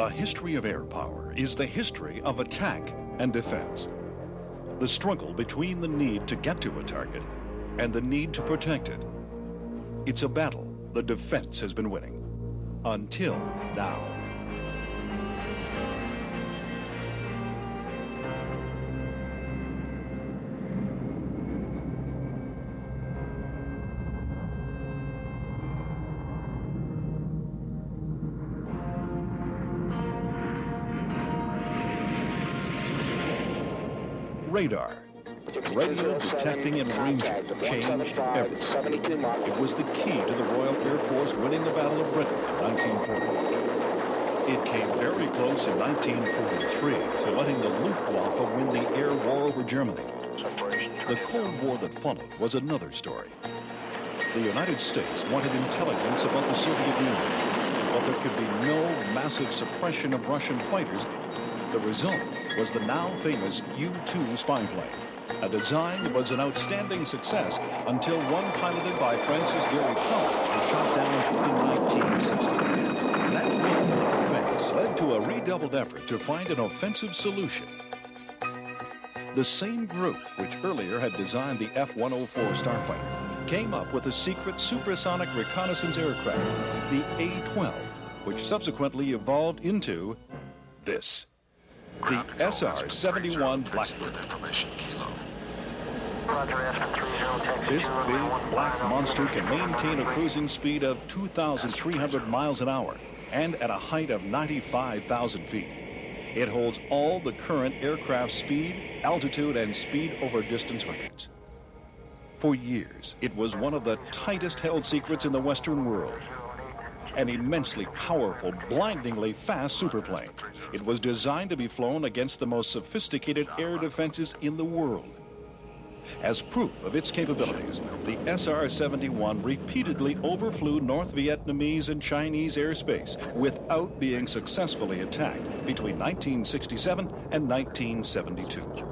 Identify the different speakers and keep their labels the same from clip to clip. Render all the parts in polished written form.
Speaker 1: The history of air power is the history of attack and defense. The struggle between the need to get to a target and the need to protect it. It's a battle the defense has been winning until now. Radar, radio detecting and ranging, changed everything. It was the key to the Royal Air Force winning the Battle of Britain in 1940. It came very close in 1943 to letting the Luftwaffe win the air war over Germany. The Cold War that followed was another story. The United States wanted intelligence about the Soviet Union, but there could be no massive suppression of Russian fighters. The result was the now famous U-2 spy plane, a design that was an outstanding success until one piloted by Francis Gary Powers was shot down in 1960. That breakthrough defense led to a redoubled effort to find an offensive solution. The same group which earlier had designed the F-104 Starfighter came up with a secret supersonic reconnaissance aircraft, the A-12, which subsequently evolved into this. The SR-71 Blackbird. This big black monster can maintain a cruising speed of 2,300 miles an hour and at a height of 95,000 feet. It holds all the current aircraft speed, altitude, and speed over distance records. For years, it was one of the tightest held secrets in the Western world. An immensely powerful, blindingly fast superplane. It was designed to be flown against the most sophisticated air defenses in the world. As proof of its capabilities, the SR-71 repeatedly overflew North Vietnamese and Chinese airspace without being successfully attacked between 1967 and 1972.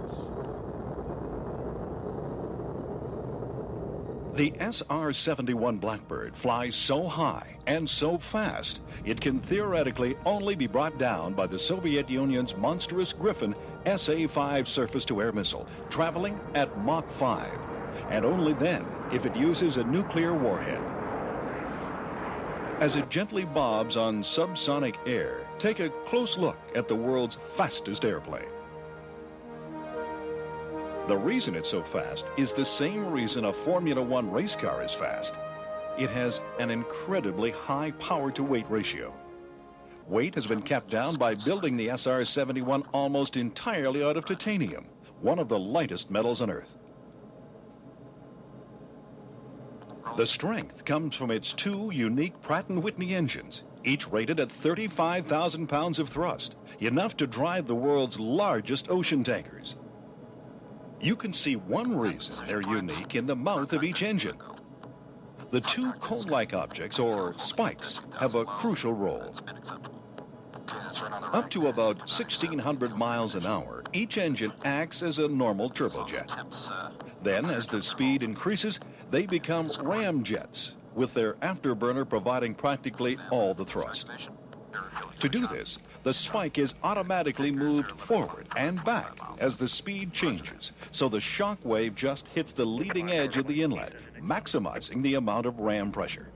Speaker 1: The SR-71 Blackbird flies so high and so fast, it can theoretically only be brought down by the Soviet Union's monstrous Griffin SA-5 surface-to-air missile, traveling at Mach 5, and only then if it uses a nuclear warhead. As it gently bobs on subsonic air, take a close look at the world's fastest airplane. The reason it's so fast is the same reason a Formula One race car is fast. It has an incredibly high power-to-weight ratio. Weight has been kept down by building the SR-71 almost entirely out of titanium, one of the lightest metals on Earth. The strength comes from its two unique Pratt & Whitney engines, each rated at 35,000 pounds of thrust, enough to drive the world's largest ocean tankers. You can see one reason they're unique in the mouth of each engine. The two cone-like objects, or spikes, have a crucial role. Up to about 1,600 miles an hour, each engine acts as a normal turbojet. Then, as the speed increases, they become ramjets, with their afterburner providing practically all the thrust. To do this, the spike is automatically moved forward and back as the speed changes, so the shock wave just hits the leading edge of the inlet, maximizing the amount of ram pressure.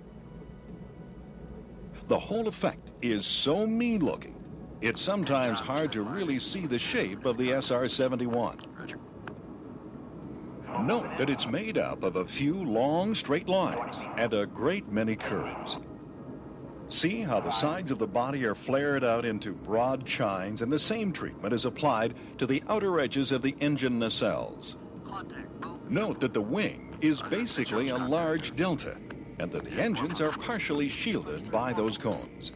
Speaker 1: The whole effect is so mean-looking, it's sometimes hard to really see the shape of the SR-71. Note that it's made up of a few long straight lines and a great many curves. See how the sides of the body are flared out into broad chines, and the same treatment is applied to the outer edges of the engine nacelles. Note that the wing is basically a large delta, and that the engines are partially shielded by those cones.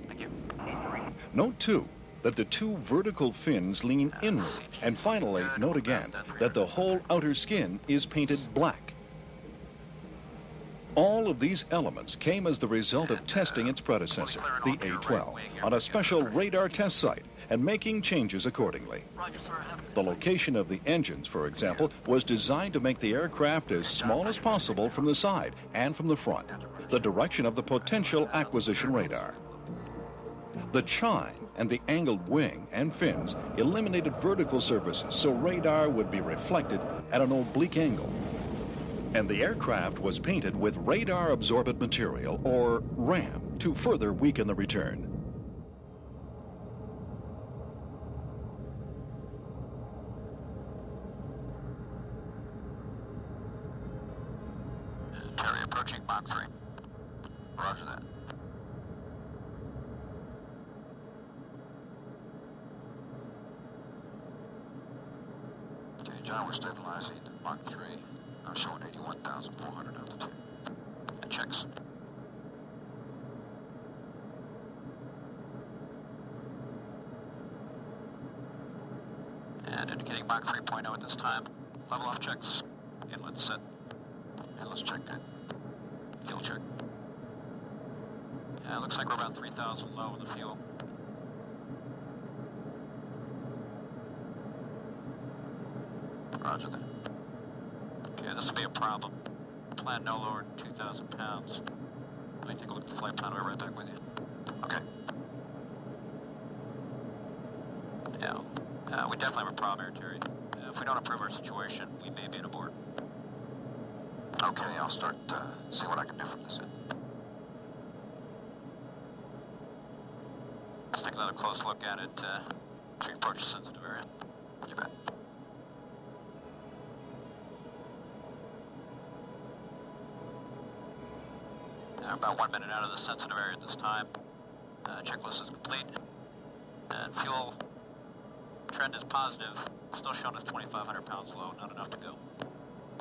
Speaker 1: Note, too, that the two vertical fins lean inward, and finally, note again that the whole outer skin is painted black. All of these elements came as the result of testing its predecessor, the A-12, on a special radar test site and making changes accordingly. The location of the engines, for example, was designed to make the aircraft as small as possible from the side and from the front, the direction of the potential acquisition radar. The chine and the angled wing and fins eliminated vertical surfaces so radar would be reflected at an oblique angle. And the aircraft was painted with radar absorbent material, or RAM, to further weaken the return.
Speaker 2: Terry approaching Mach 3. Roger that. Okay, John, we're stabilizing at Mach 3. I'm showing 81,400 altitude. And checks. And indicating Mach 3.0 at this time. Level off checks. Inlet set. Inlet's check good. Fuel check. Yeah, looks like we're about 3,000 low in the fuel. Roger that. Okay, this will be a problem. Plan no lower than 2,000 pounds. Let me take a look at the flight plan. I'll be right back with you. Okay. Yeah, we definitely have a problem here, Terry. If we don't improve our situation, we may be in abort. Okay, I'll start see what I can do from this end. Let's take another close look at it to approach the sensitive area. You bet. Now, about 1 minute out of the sensitive area at this time. Checklist is complete. And fuel trend is positive. Still showing us 2,500 pounds low. Not enough to go.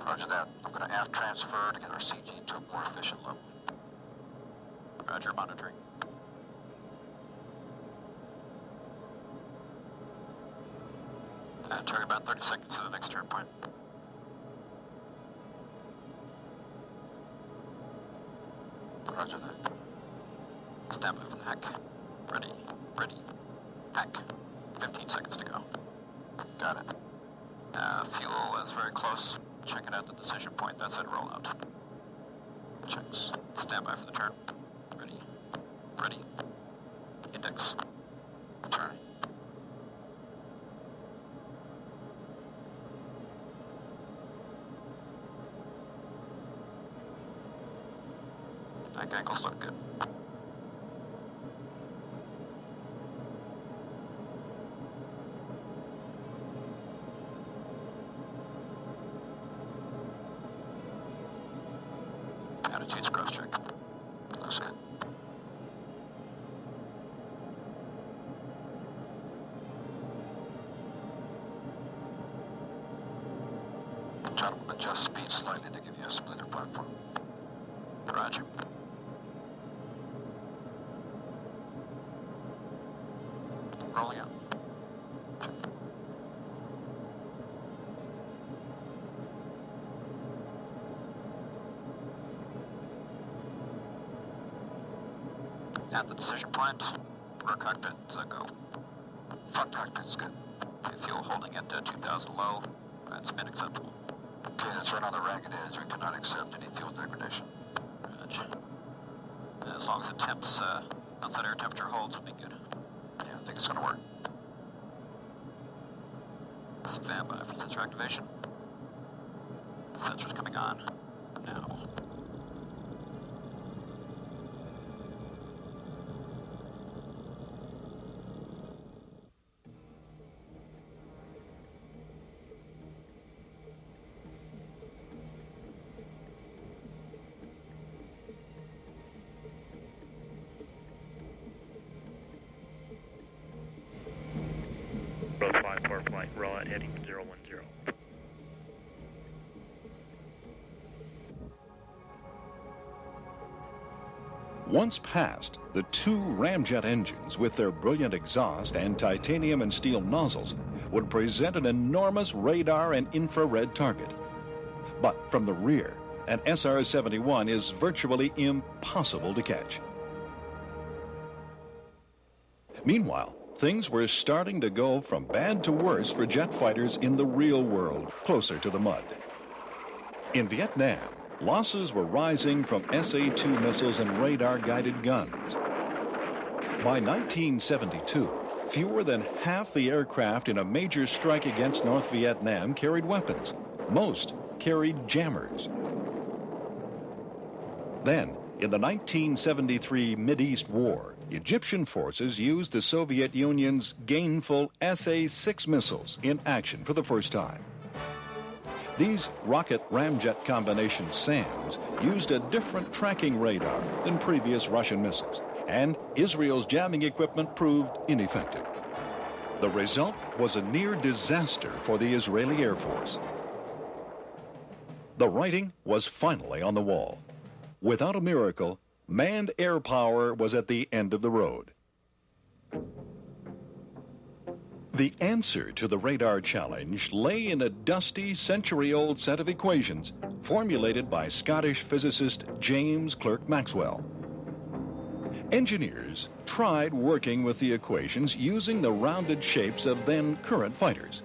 Speaker 2: Roger that. I'm going to aft transfer to get our CG to a more efficient level. Roger, monitoring. Terry, about 30 seconds to the next turn point. Roger that. Stand by for the hack. Ready, hack. 15 seconds to go. Got it. Fuel is very close. Checking out the decision point. That's at rollout. Checks. Stand by for the turn. Ready. Index. Turning. Back ankles look good. Attitudes cross check. Looks good. Try to adjust speed slightly to give you a smoother platform. Roger. Rolling out. At the decision point, rear cockpit, go. Front cockpit's good. Fuel holding at 2,000 low, that's been acceptable. Okay, that's right on the ragged edge. We cannot accept any fuel degradation. Roger. As long as the temps, outside air temperature holds, will be good. Yeah, I think it's gonna work. Stand by for sensor activation. Sensor's coming on now.
Speaker 3: Both 5-4 flight, roll out heading 010.
Speaker 1: Once passed, the two ramjet engines with their brilliant exhaust and titanium and steel nozzles would present an enormous radar and infrared target. But from the rear, an SR-71 is virtually impossible to catch. Meanwhile, things were starting to go from bad to worse for jet fighters in the real world, closer to the mud. In Vietnam, losses were rising from SA-2 missiles and radar-guided guns. By 1972, Fewer than half the aircraft in a major strike against North Vietnam carried weapons. Most carried jammers. Then, in the 1973 Mideast War, Egyptian forces used the Soviet Union's gainful SA-6 missiles in action for the first time. These rocket ramjet combination SAMs used a different tracking radar than previous Russian missiles, and Israel's jamming equipment proved ineffective. The result was a near disaster for the Israeli Air Force. The writing was finally on the wall. Without a miracle, manned air power was at the end of the road. The answer to the radar challenge lay in a dusty, century-old set of equations formulated by Scottish physicist James Clerk Maxwell. Engineers tried working with the equations using the rounded shapes of then-current fighters.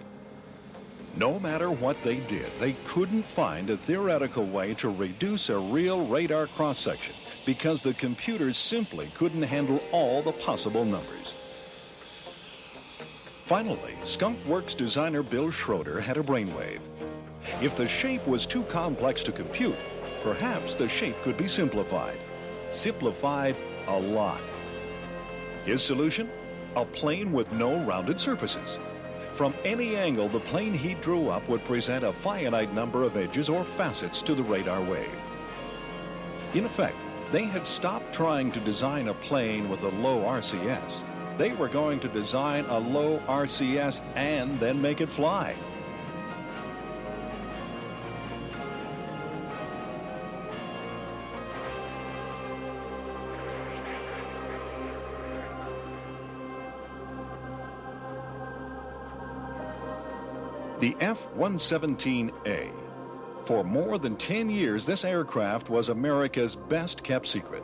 Speaker 1: No matter what they did, they couldn't find a theoretical way to reduce a real radar cross-section because the computers simply couldn't handle all the possible numbers. Finally, Skunk Works designer Bill Schroeder had a brainwave. If the shape was too complex to compute, perhaps the shape could be simplified. Simplified a lot. His solution? A plane with no rounded surfaces. From any angle, the plane he drew up would present a finite number of edges or facets to the radar wave. In effect, they had stopped trying to design a plane with a low RCS. They were going to design a low RCS and then make it fly. The F-117A. For more than 10 years, this aircraft was America's best-kept secret.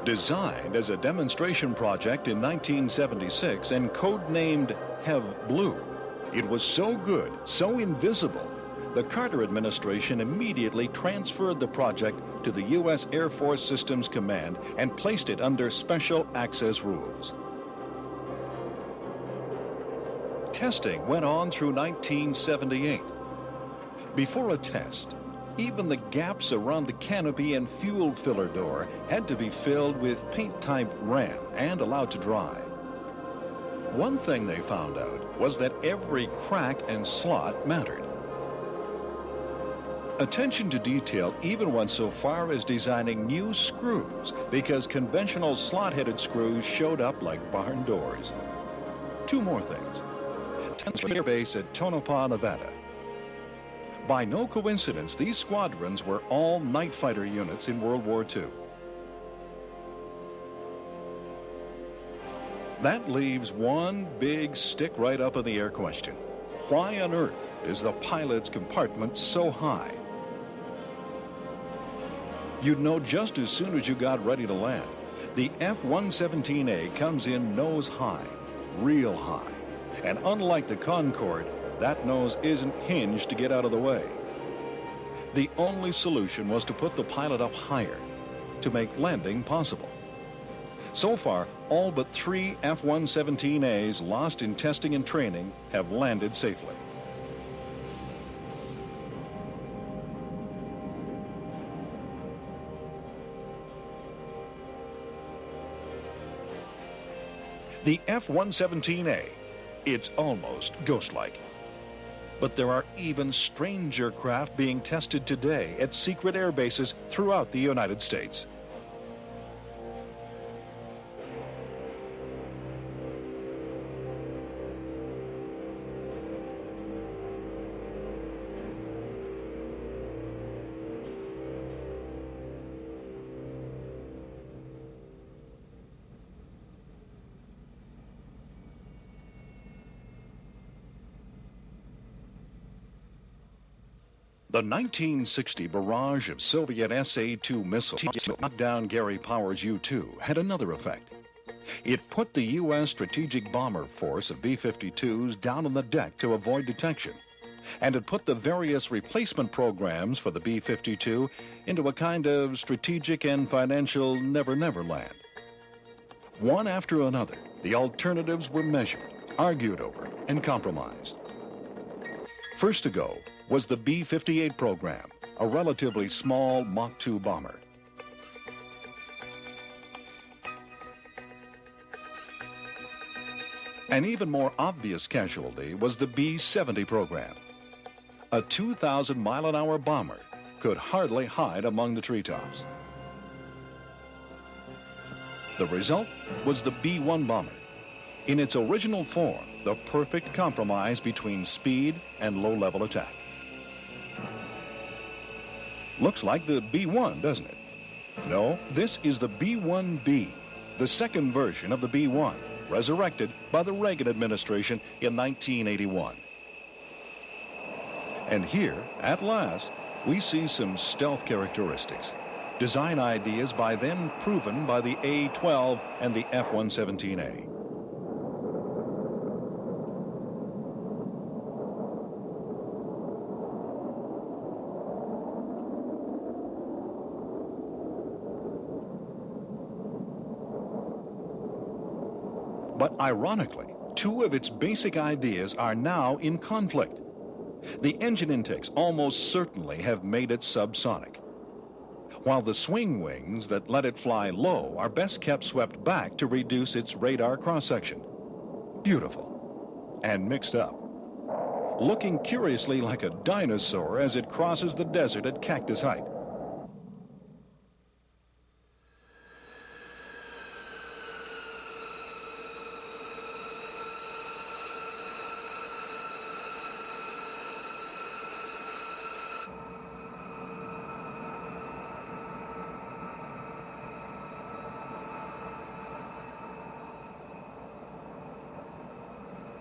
Speaker 1: Designed as a demonstration project in 1976 and codenamed Hev Blue, it was so good, so invisible, the Carter administration immediately transferred the project to the U.S. Air Force Systems Command and placed it under special access rules. Testing went on through 1978. Before a test, even the gaps around the canopy and fuel filler door had to be filled with paint-type RAM and allowed to dry. One thing they found out was that every crack and slot mattered. Attention to detail even went so far as designing new screws because conventional slot-headed screws showed up like barn doors. Two more things. Air Base at Tonopah, Nevada. By no coincidence, these squadrons were all night fighter units in World War II. That leaves one big stick right up in the air question. Why on earth is the pilot's compartment so high? You'd know just as soon as you got ready to land. The F-117A comes in nose high, real high. And unlike the Concorde, that nose isn't hinged to get out of the way. The only solution was to put the pilot up higher to make landing possible. So far, all but 3 F-117As lost in testing and training have landed safely. The F-117A, it's almost ghost-like. But there are even stranger craft being tested today at secret air bases throughout the United States. The 1960 barrage of Soviet SA-2 missiles to knock down Gary Power's U-2 had another effect. It put the U.S. strategic bomber force of B-52s down on the deck to avoid detection, and it put the various replacement programs for the B-52 into a kind of strategic and financial never-never land. One after another, the alternatives were measured, argued over, and compromised. First to go was the B-58 program, a relatively small Mach 2 bomber. An even more obvious casualty was the B-70 program. A 2,000-mile-an-hour bomber could hardly hide among the treetops. The result was the B-1 bomber. In its original form, the perfect compromise between speed and low-level attack. Looks like the B-1, doesn't it? No, this is the B-1B, the second version of the B-1, resurrected by the Reagan administration in 1981. And here, at last, we see some stealth characteristics, design ideas by then proven by the A-12 and the F-117A. But ironically, two of its basic ideas are now in conflict. The engine intakes almost certainly have made it subsonic, while the swing wings that let it fly low are best kept swept back to reduce its radar cross-section. Beautiful and mixed up, looking curiously like a dinosaur as it crosses the desert at cactus height.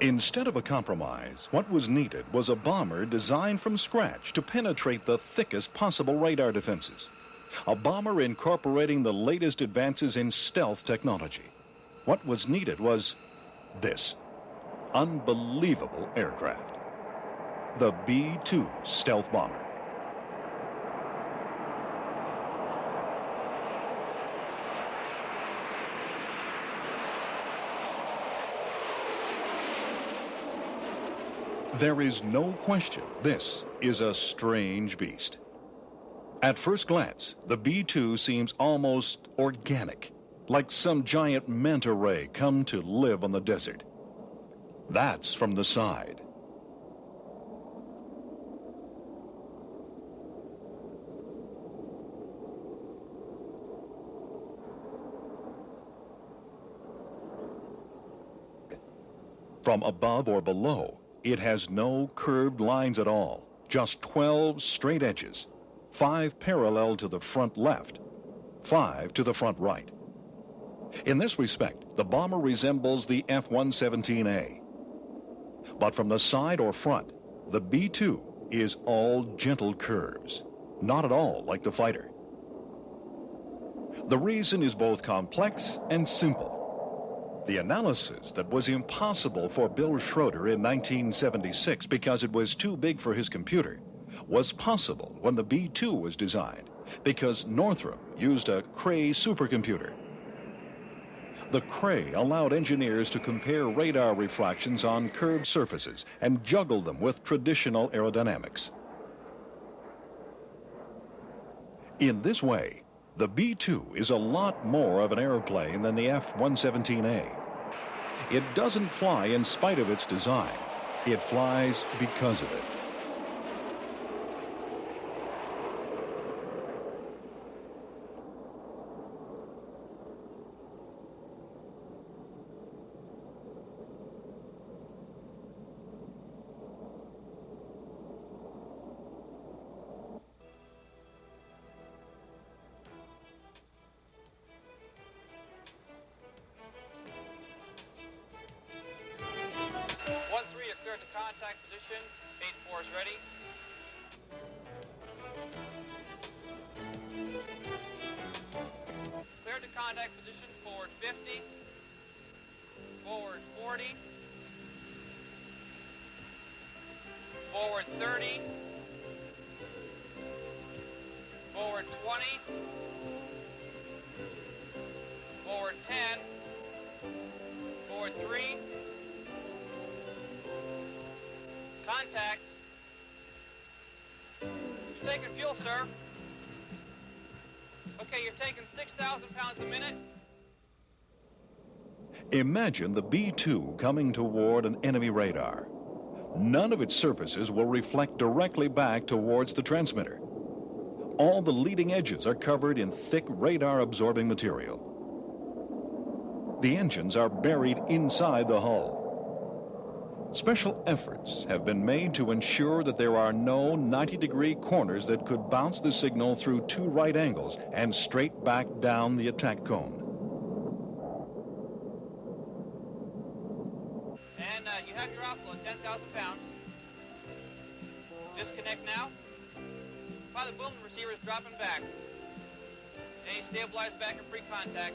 Speaker 1: Instead of a compromise, what was needed was a bomber designed from scratch to penetrate the thickest possible radar defenses. A bomber incorporating the latest advances in stealth technology. What was needed was this unbelievable aircraft. The B-2 stealth bomber. There is no question this is a strange beast. At first glance, the B-2 seems almost organic, like some giant manta ray come to live on the desert. That's from the side. From above or below, it has no curved lines at all, just 12 straight edges, 5 parallel to the front left, 5 to the front right. In this respect, the bomber resembles the F-117A. But from the side or front, the B-2 is all gentle curves, not at all like the fighter. The reason is both complex and simple. The analysis that was impossible for Bill Schroeder in 1976 because it was too big for his computer was possible when the B-2 was designed because Northrop used a Cray supercomputer. The Cray allowed engineers to compare radar refractions on curved surfaces and juggle them with traditional aerodynamics. In this way, the B-2 is a lot more of an airplane than the F-117A. It doesn't fly in spite of its design. It flies because of it.
Speaker 4: Contact position, 8-4 is ready. Cleared to contact position, forward 50, forward 40, forward 30, forward 20, forward 10, 3. Contact. You're taking fuel, sir. Okay, you're taking 6,000 pounds a minute.
Speaker 1: Imagine the B-2 coming toward an enemy radar. None of its surfaces will reflect directly back towards the transmitter. All the leading edges are covered in thick radar-absorbing material. The engines are buried inside the hull. Special efforts have been made to ensure that there are no 90-degree corners that could bounce the signal through two right angles and straight back down the attack cone.
Speaker 4: And you have your outflow, 10,000 pounds. Disconnect now. Pilot boom receiver is dropping back. And stabilize back in pre-contact.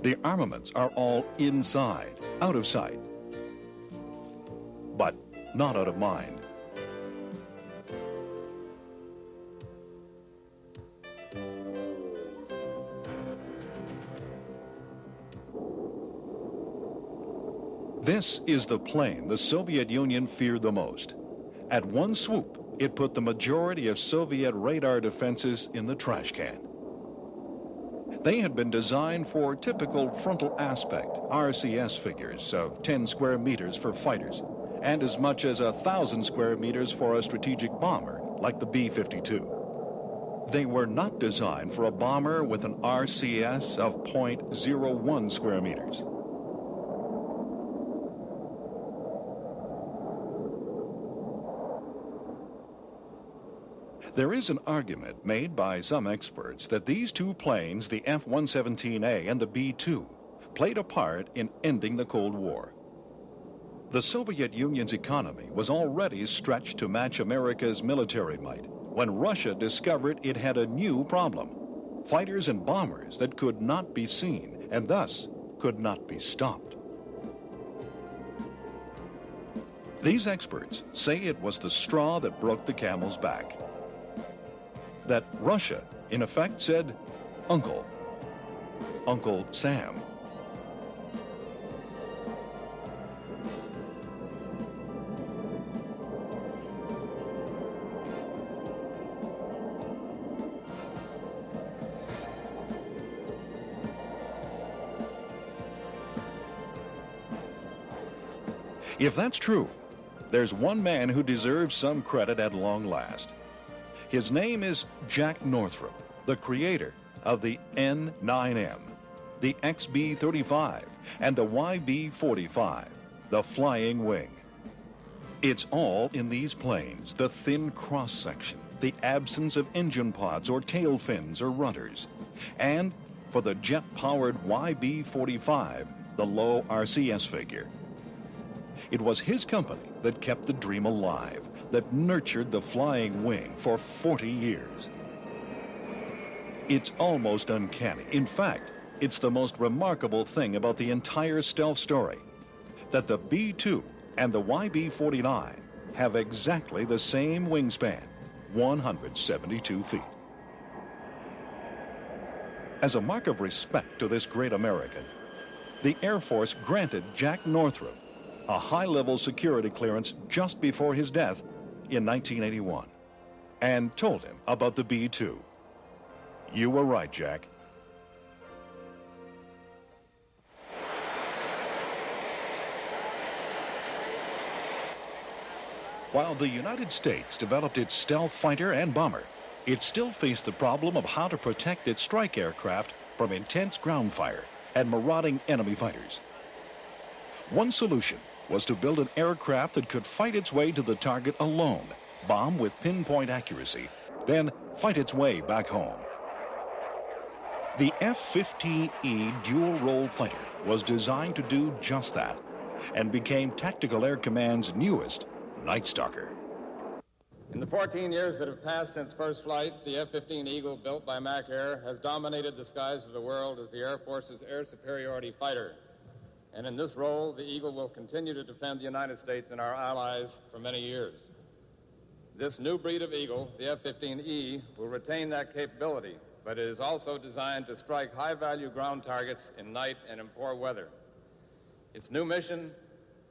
Speaker 1: The armaments are all inside, out of sight, but not out of mind. This is the plane the Soviet Union feared the most. At one swoop, it put the majority of Soviet radar defenses in the trash can. They had been designed for typical frontal aspect, RCS figures of 10 square meters for fighters, and as much as 1,000 square meters for a strategic bomber like the B-52. They were not designed for a bomber with an RCS of 0.01 square meters. There is an argument made by some experts that these two planes, the F-117A and the B-2, played a part in ending the Cold War. The Soviet Union's economy was already stretched to match America's military might when Russia discovered it had a new problem: fighters and bombers that could not be seen and thus could not be stopped. These experts say it was the straw that broke the camel's back. That Russia, in effect, said, Uncle Sam. If that's true, there's one man who deserves some credit at long last. His name is Jack Northrop, the creator of the N9M, the XB-35, and the YB-45, the Flying Wing. It's all in these planes: the thin cross-section, the absence of engine pods or tail fins or rudders, and, for the jet-powered YB-45, the low RCS figure. It was his company that kept the dream alive, that nurtured the Flying Wing for 40 years. It's almost uncanny. In fact, it's the most remarkable thing about the entire stealth story, that the B-2 and the YB-49 have exactly the same wingspan, 172 feet. As a mark of respect to this great American, the Air Force granted Jack Northrop a high-level security clearance just before his death in 1981, and told him about the B-2. You were right, Jack. While the United States developed its stealth fighter and bomber, it still faced the problem of how to protect its strike aircraft from intense ground fire and marauding enemy fighters. One solution was to build an aircraft that could fight its way to the target alone, bomb with pinpoint accuracy, then fight its way back home. The F-15E dual-role fighter was designed to do just that and became Tactical Air Command's newest Night Stalker.
Speaker 5: In the 14 years that have passed since first flight, the F-15 Eagle, built by Mac Air, has dominated the skies of the world as the Air Force's air superiority fighter. And in this role, the Eagle will continue to defend the United States and our allies for many years. This new breed of Eagle, the F-15E, will retain that capability but it is also designed to strike high-value ground targets in night and in poor weather. Its new mission,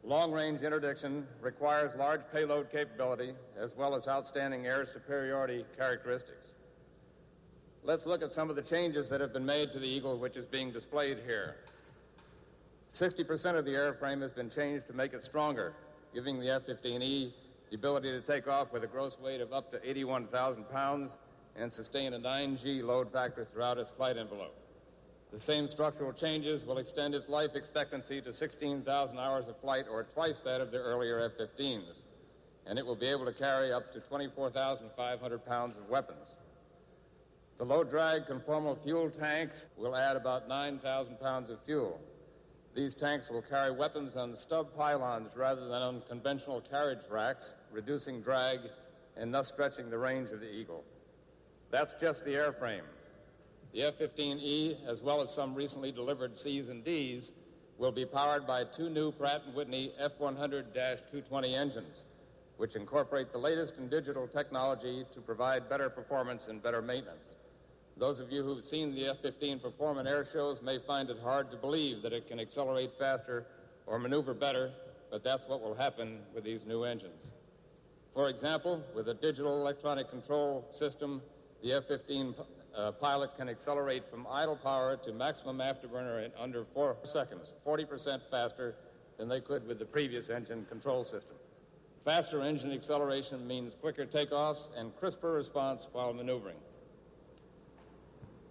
Speaker 5: long-range interdiction, requires large payload capability as well as outstanding air superiority characteristics. Let's look at some of the changes that have been made to the Eagle, which is being displayed here. 60% of the airframe has been changed to make it stronger, giving the F-15E the ability to take off with a gross weight of up to 81,000 pounds and sustain a 9G load factor throughout its flight envelope. The same structural changes will extend its life expectancy to 16,000 hours of flight, or twice that of the earlier F-15s, and it will be able to carry up to 24,500 pounds of weapons. The low-drag conformal fuel tanks will add about 9,000 pounds of fuel. These tanks will carry weapons on stub pylons rather than on conventional carriage racks, reducing drag and thus stretching the range of the Eagle. That's just the airframe. The F-15E, as well as some recently delivered Cs and Ds, will be powered by two new Pratt & Whitney F-100-220 engines, which incorporate the latest in digital technology to provide better performance and better maintenance. Those of you who've seen the F-15 perform in air shows may find it hard to believe that it can accelerate faster or maneuver better, but that's what will happen with these new engines. For example, with a digital electronic control system, the F-15 pilot can accelerate from idle power to maximum afterburner in under 4 seconds, 40% faster than they could with the previous engine control system. Faster engine acceleration means quicker takeoffs and crisper response while maneuvering.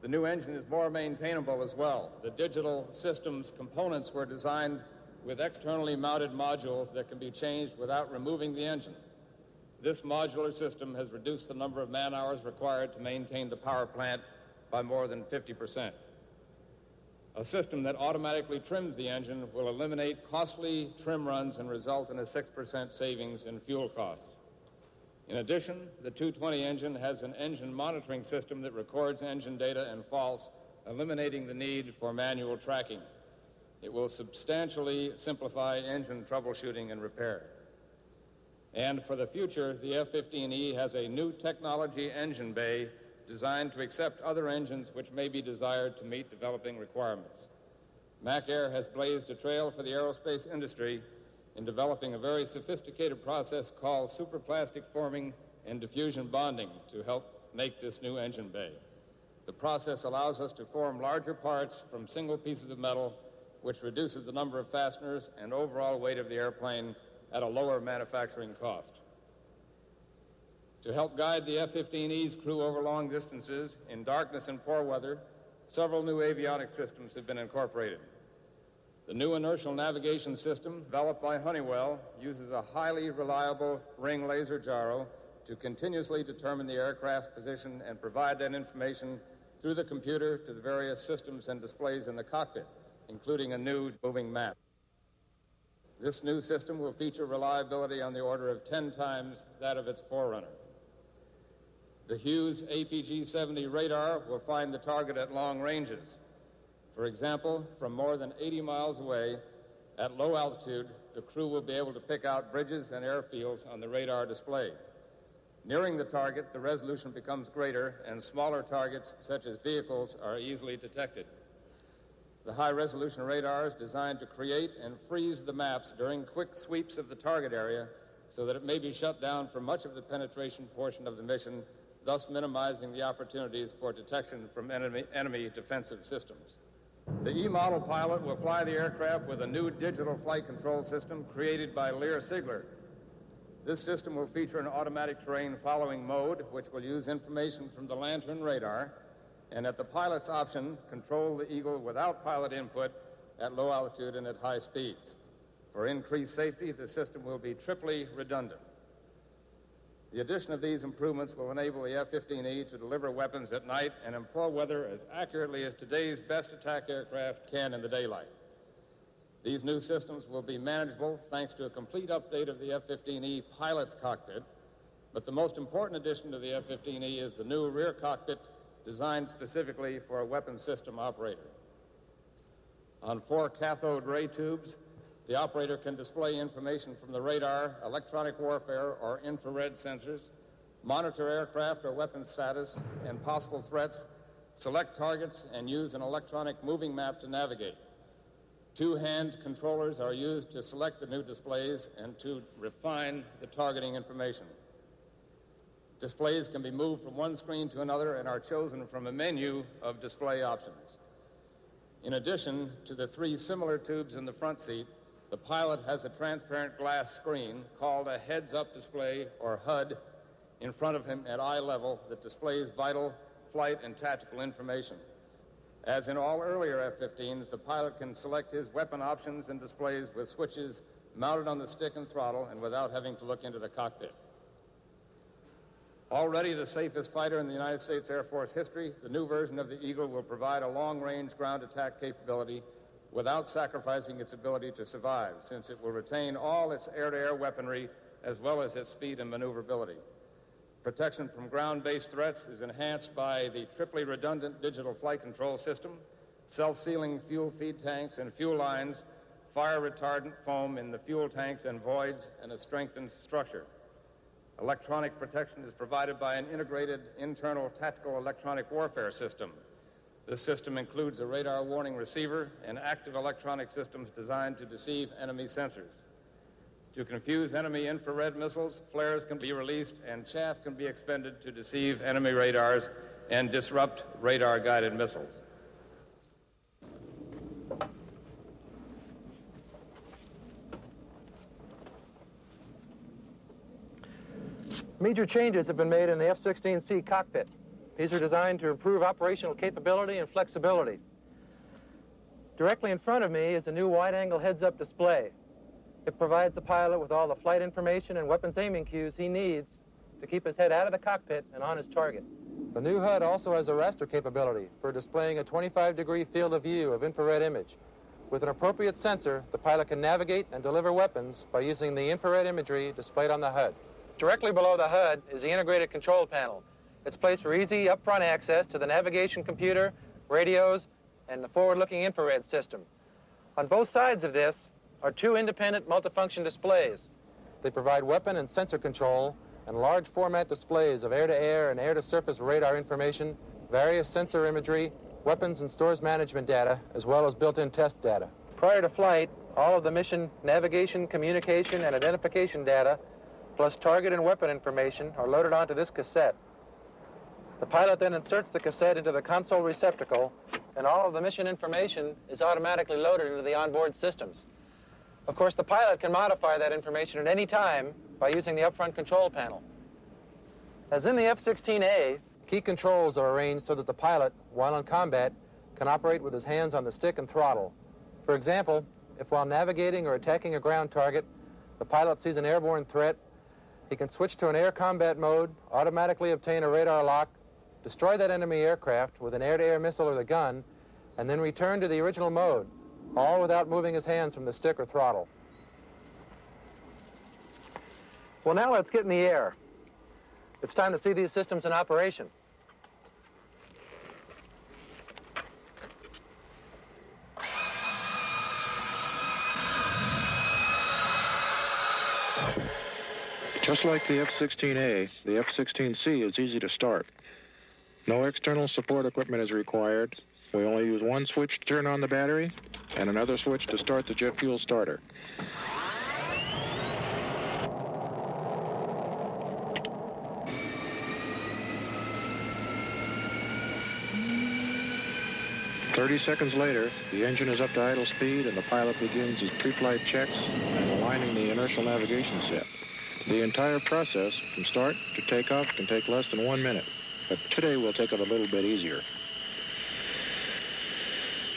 Speaker 5: The new engine is more maintainable as well. The digital system's components were designed with externally mounted modules that can be changed without removing the engine. This modular system has reduced the number of man-hours required to maintain the power plant by more than 50%. A system that automatically trims the engine will eliminate costly trim runs and result in a 6% savings in fuel costs. In addition, the 220 engine has an engine monitoring system that records engine data and faults, eliminating the need for manual tracking. It will substantially simplify engine troubleshooting and repair. And for the future, the F-15E has a new technology engine bay designed to accept other engines which may be desired to meet developing requirements. Mac Air has blazed a trail for the aerospace industry in developing a very sophisticated process called superplastic forming and diffusion bonding to help make this new engine bay. The process allows us to form larger parts from single pieces of metal, which reduces the number of fasteners and overall weight of the airplane at a lower manufacturing cost. To help guide the F-15E's crew over long distances in darkness and poor weather, several new avionics systems have been incorporated. The new inertial navigation system, developed by Honeywell, uses a highly reliable ring laser gyro to continuously determine the aircraft's position and provide that information through the computer to the various systems and displays in the cockpit, including a new moving map. This new system will feature reliability on the order of 10 times that of its forerunner. The Hughes APG-70 radar will find the target at long ranges. For example, from more than 80 miles away, at low altitude, the crew will be able to pick out bridges and airfields on the radar display. Nearing the target, the resolution becomes greater, and smaller targets, such as vehicles, are easily detected. The high-resolution radar is designed to create and freeze the maps during quick sweeps of the target area so that it may be shut down for much of the penetration portion of the mission, thus minimizing the opportunities for detection from enemy defensive systems. The E-model pilot will fly the aircraft with a new digital flight control system created by Lear Sigler. This system will feature an automatic terrain following mode, which will use information from the Lantern radar, and at the pilot's option, control the Eagle without pilot input at low altitude and at high speeds. For increased safety, the system will be triply redundant. The addition of these improvements will enable the F-15E to deliver weapons at night and in poor weather as accurately as today's best attack aircraft can in the daylight. These new systems will be manageable thanks to a complete update of the F-15E pilot's cockpit, but the most important addition to the F-15E is the new rear cockpit designed specifically for a weapons system operator. On 4 cathode ray tubes, the operator can display information from the radar, electronic warfare, or infrared sensors, monitor aircraft or weapons status and possible threats, select targets, and use an electronic moving map to navigate. Two-hand controllers are used to select the new displays and to refine the targeting information. Displays can be moved from one screen to another and are chosen from a menu of display options. In addition to the three similar tubes in the front seat, the pilot has a transparent glass screen called a heads-up display, or HUD, in front of him at eye level that displays vital flight and tactical information. As in all earlier F-15s, the pilot can select his weapon options and displays with switches mounted on the stick and throttle and without having to look into the cockpit. Already the safest fighter in the United States Air Force history, the new version of the Eagle will provide a long-range ground attack capability without sacrificing its ability to survive, since it will retain all its air-to-air weaponry as well as its speed and maneuverability. Protection from ground-based threats is enhanced by the triply redundant digital flight control system, self-sealing fuel feed tanks and fuel lines, fire retardant foam in the fuel tanks and voids, and a strengthened structure. Electronic protection is provided by an integrated internal tactical electronic warfare system. This system includes a radar warning receiver and active electronic systems designed to deceive enemy sensors. To confuse enemy infrared missiles, flares can be released and chaff can be expended to deceive enemy radars and disrupt radar-guided missiles.
Speaker 6: Major changes have been made in the F-16C cockpit. These are designed to improve operational capability and flexibility. Directly in front of me is a new wide-angle heads-up display. It provides the pilot with all the flight information and weapons aiming cues he needs to keep his head out of the cockpit and on his target. The new HUD also has a raster capability for displaying a 25-degree field of view of infrared image. With an appropriate sensor, the pilot can navigate and deliver weapons by using the infrared imagery displayed on the HUD. Directly below the HUD is the integrated control panel. It's placed for easy upfront access to the navigation computer, radios, and the forward-looking infrared system. On both sides of this are two independent multifunction displays. They provide weapon and sensor control and large format displays of air-to-air and air-to-surface radar information, various sensor imagery, weapons and stores management data, as well as built-in test data. Prior to flight, all of the mission navigation, communication, and identification data, plus target and weapon information, are loaded onto this cassette. The pilot then inserts the cassette into the console receptacle, and all of the mission information is automatically loaded into the onboard systems. Of course, the pilot can modify that information at any time by using the upfront control panel. As in the F-16A, key controls are arranged so that the pilot, while in combat, can operate with his hands on the stick and throttle. For example, if while navigating or attacking a ground target, the pilot sees an airborne threat, he can switch to an air combat mode, automatically obtain a radar lock, destroy that enemy aircraft with an air-to-air missile or the gun, and then return to the original mode, all without moving his hands from the stick or throttle. Well, now let's get in the air. It's time to see these systems in operation.
Speaker 7: Just like the F-16A, the F-16C is easy to start. No external support equipment is required. We only use one switch to turn on the battery and another switch to start the jet fuel starter. "30 seconds later, the engine is up to idle speed and the pilot begins his pre-flight checks and aligning the inertial navigation set. The entire process, from start to takeoff, can take less than 1 minute, but today we'll take it a little bit easier.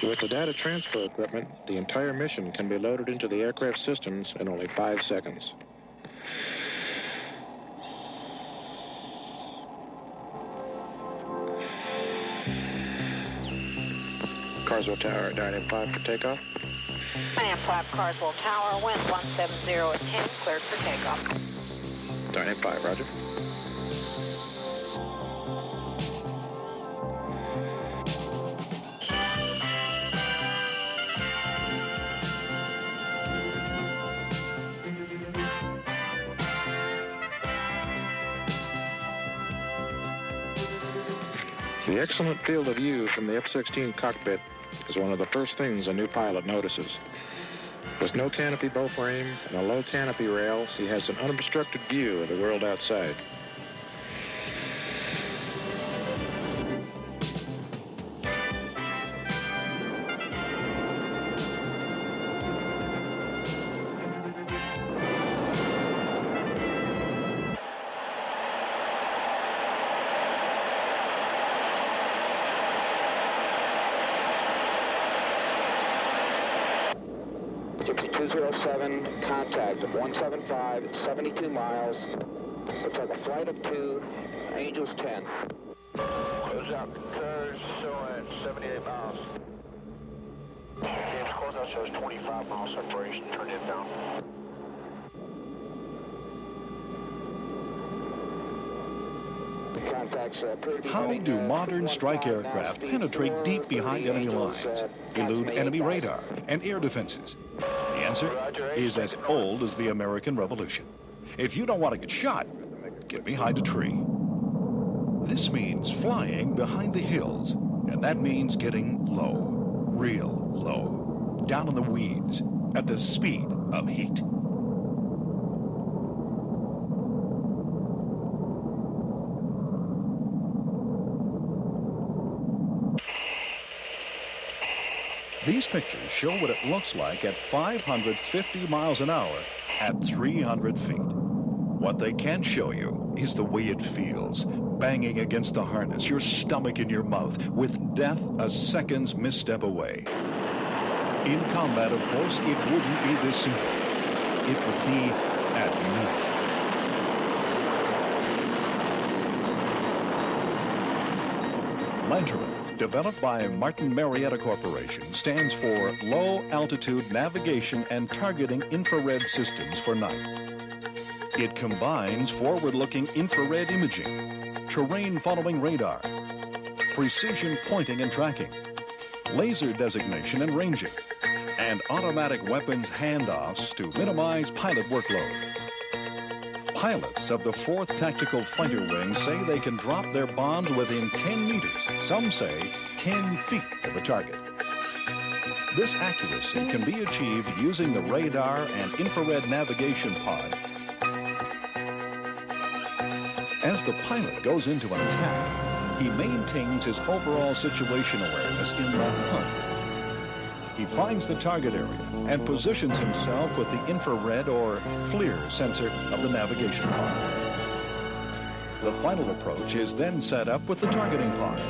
Speaker 7: With the data transfer equipment, the entire mission can be loaded into the aircraft systems in only 5 seconds. Carswell Tower, Dynam 5 for takeoff.
Speaker 8: Dynam 5, Carswell Tower, wind 170 at 10, cleared for takeoff.
Speaker 7: Dynam 5, roger. The excellent field of view from the F-16 cockpit is one of the first things a new pilot notices. With no canopy bow frame and a low canopy rail, he has an unobstructed view of the world outside.
Speaker 9: Contact of 175, 72 miles. Looks like a flight of 2, Angels 10. Close out curves showing 78 miles. James, close out shows 25 miles separation. Turn it down.
Speaker 1: How do modern strike aircraft penetrate deep behind enemy lines, elude enemy radar and air defenses? The answer is as old as the American Revolution. If you don't want to get shot, get behind a tree. This means flying behind the hills, and that means getting low, real low, down in the weeds, at the speed of heat. These pictures show what it looks like at 550 miles an hour at 300 feet. What they can't show you is the way it feels, banging against the harness, your stomach in your mouth, with death a second's misstep away. In combat, of course, it wouldn't be this simple. It would be at night. Lanterman, developed by Martin Marietta Corporation, stands for Low Altitude Navigation and Targeting Infrared Systems for Night. It combines forward-looking infrared imaging, terrain-following radar, precision pointing and tracking, laser designation and ranging, and automatic weapons handoffs to minimize pilot workload. Pilots of the 4th Tactical Fighter Wing say they can drop their bombs within 10 meters, some say 10 feet of the target. This accuracy can be achieved using the radar and infrared navigation pod. As the pilot goes into an attack, he maintains his overall situation awareness in the hunt. He finds the target area and positions himself with the infrared or FLIR sensor of the navigation pod. The final approach is then set up with the targeting pod.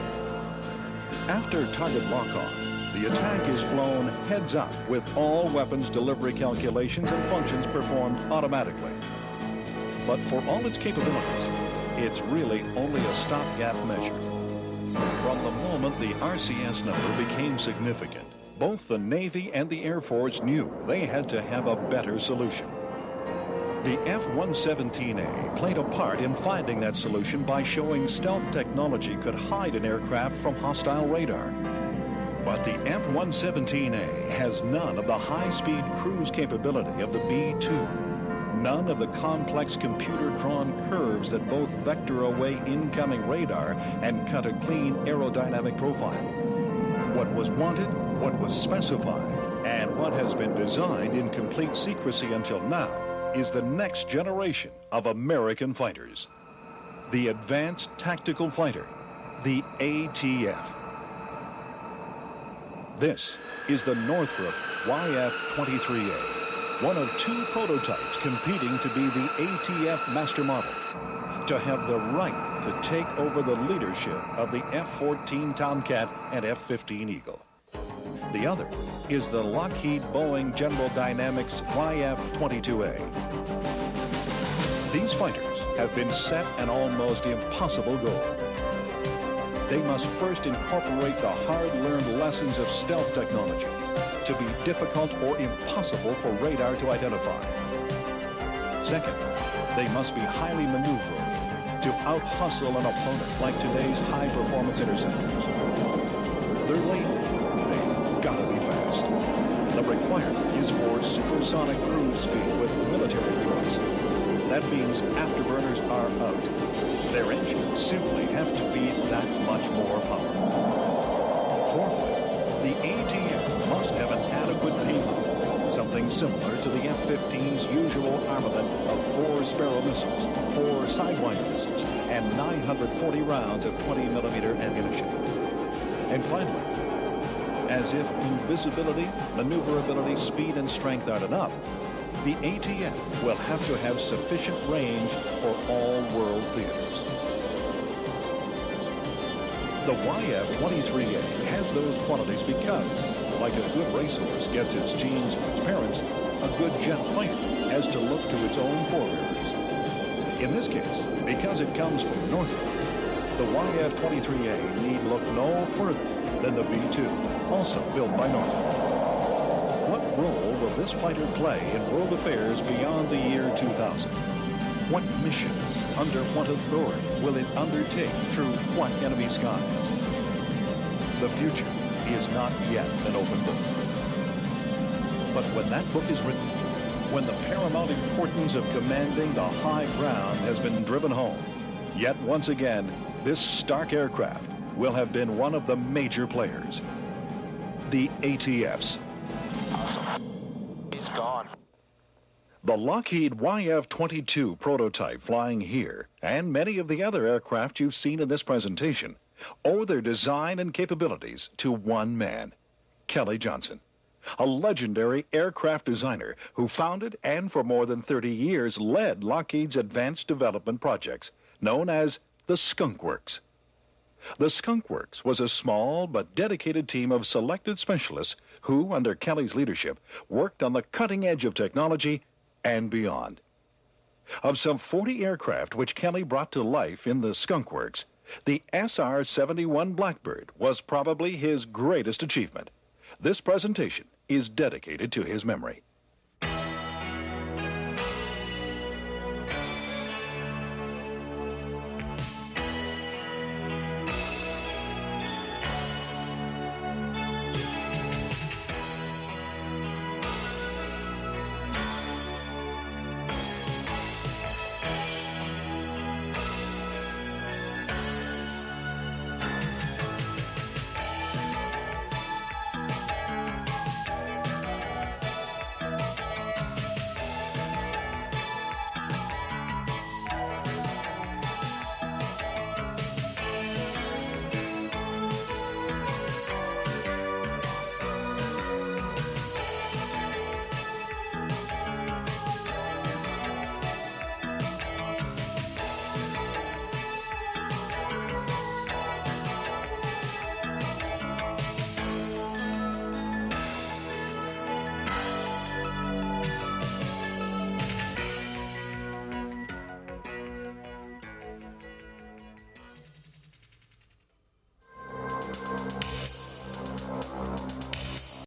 Speaker 1: After target lock-on, the attack is flown heads up with all weapons delivery calculations and functions performed automatically. But for all its capabilities, it's really only a stopgap measure. From the moment the RCS number became significant, both the Navy and the Air Force knew they had to have a better solution. The F-117A played a part in finding that solution by showing stealth technology could hide an aircraft from hostile radar. But the F-117A has none of the high-speed cruise capability of the B-2, none of the complex computer-drawn curves that both vector away incoming radar and cut a clean aerodynamic profile. What was wanted, what was specified, and what has been designed in complete secrecy until now is the next generation of American fighters. The Advanced Tactical Fighter, the ATF. This is the Northrop YF-23A, one of 2 prototypes competing to be the ATF master model, to have the right to take over the leadership of the F-14 Tomcat and F-15 Eagle. The other is the Lockheed Boeing General Dynamics YF-22A. These fighters have been set an almost impossible goal. They must first incorporate the hard-learned lessons of stealth technology to be difficult or impossible for radar to identify. Second, they must be highly maneuverable to out-hustle an opponent like today's high-performance interceptors. Thirdly, they've got to be fast. The requirement is for supersonic cruise speed with military thrust. That means afterburners are out. Their engines simply have to be that much more powerful. Fourthly, the ATF must have an adequate payload, something similar to the F-15's usual armament of 4 Sparrow missiles, 4 Sidewinder missiles, and 940 rounds of 20mm ammunition. And finally, as if invisibility, maneuverability, speed, and strength aren't enough, the ATF will have to have sufficient range for all world theaters. The YF-23A has those qualities because, like a good racehorse gets its genes from its parents, a good jet fighter has to look to its own forebearers. In this case, because it comes from Northrop, the YF-23A need look no further than the B-2, also built by Northrop. What role will this fighter play in world affairs beyond the year 2000? What missions, under what authority, will it undertake through what enemy skies? The future is not yet an open book. But when that book is written, when the paramount importance of commanding the high ground has been driven home, yet once again, this stark aircraft will have been one of the major players. The ATFs.
Speaker 9: Awesome. He's gone.
Speaker 1: The Lockheed YF-22 prototype flying here, and many of the other aircraft you've seen in this presentation, owe their design and capabilities to one man, Kelly Johnson, a legendary aircraft designer who founded and for more than 30 years led Lockheed's advanced development projects, known as the Skunk Works. The Skunk Works was a small but dedicated team of selected specialists who, under Kelly's leadership, worked on the cutting edge of technology and beyond. Of some 40 aircraft which Kelly brought to life in the Skunk Works, the SR-71 Blackbird was probably his greatest achievement. This presentation is dedicated to his memory.